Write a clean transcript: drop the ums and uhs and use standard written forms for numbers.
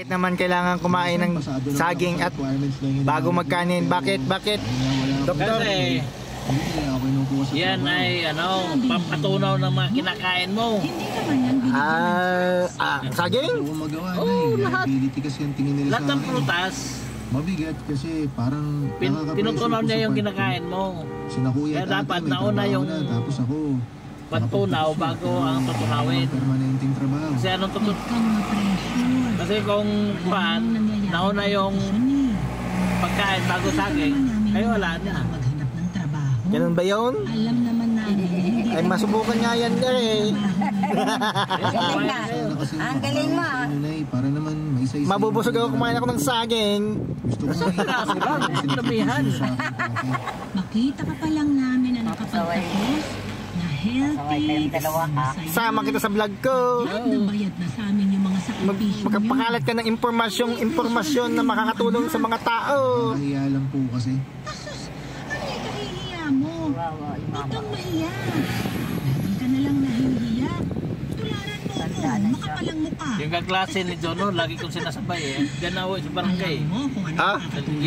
Bakit naman kailangan kumain ng saging at bago magkanin? Bakit? Doktor? Kasi yan ay pampatunaw ng mga kinakain mo. Saging? Oo, lahat. Lahat ng prutas. Mabigat kasi parang Pinutunaw niya yung kinakain mo. Kaya dapat nauna yung tapos ako patunaw bago ang tutunawin. Permanenteng trabaho. Kasi anong Kasi kung nauna yung pagkain bago saging, ay wala na. Ganun ba yun? Alam naman namin. Ay masubukan nga yan eh. Ang galing mo. Para naman maisa-isa. Mabubusog ako kumain ako ng saging. Gusto ko Damihan. Makita ka pa lang namin na nakapagtapos na healthy, masaya. Sama kita sa vlog ko. At nabayad na sa amin yung mga sakripisyo nyo. Magpakalat ka ng impormasyon na makakatulong sa mga tao. Kahiya lang po kasi. Asus, ano yung kahihiya mo? Huwag kang mahiya. Hindi ka na lang nahihiya. Tularan mo ako, makapalang mukha. Yung kaklase ni Jono, lagi kong sinasabay eh. Diyan ako sa barangay. Alam mo kung ano Ah? ang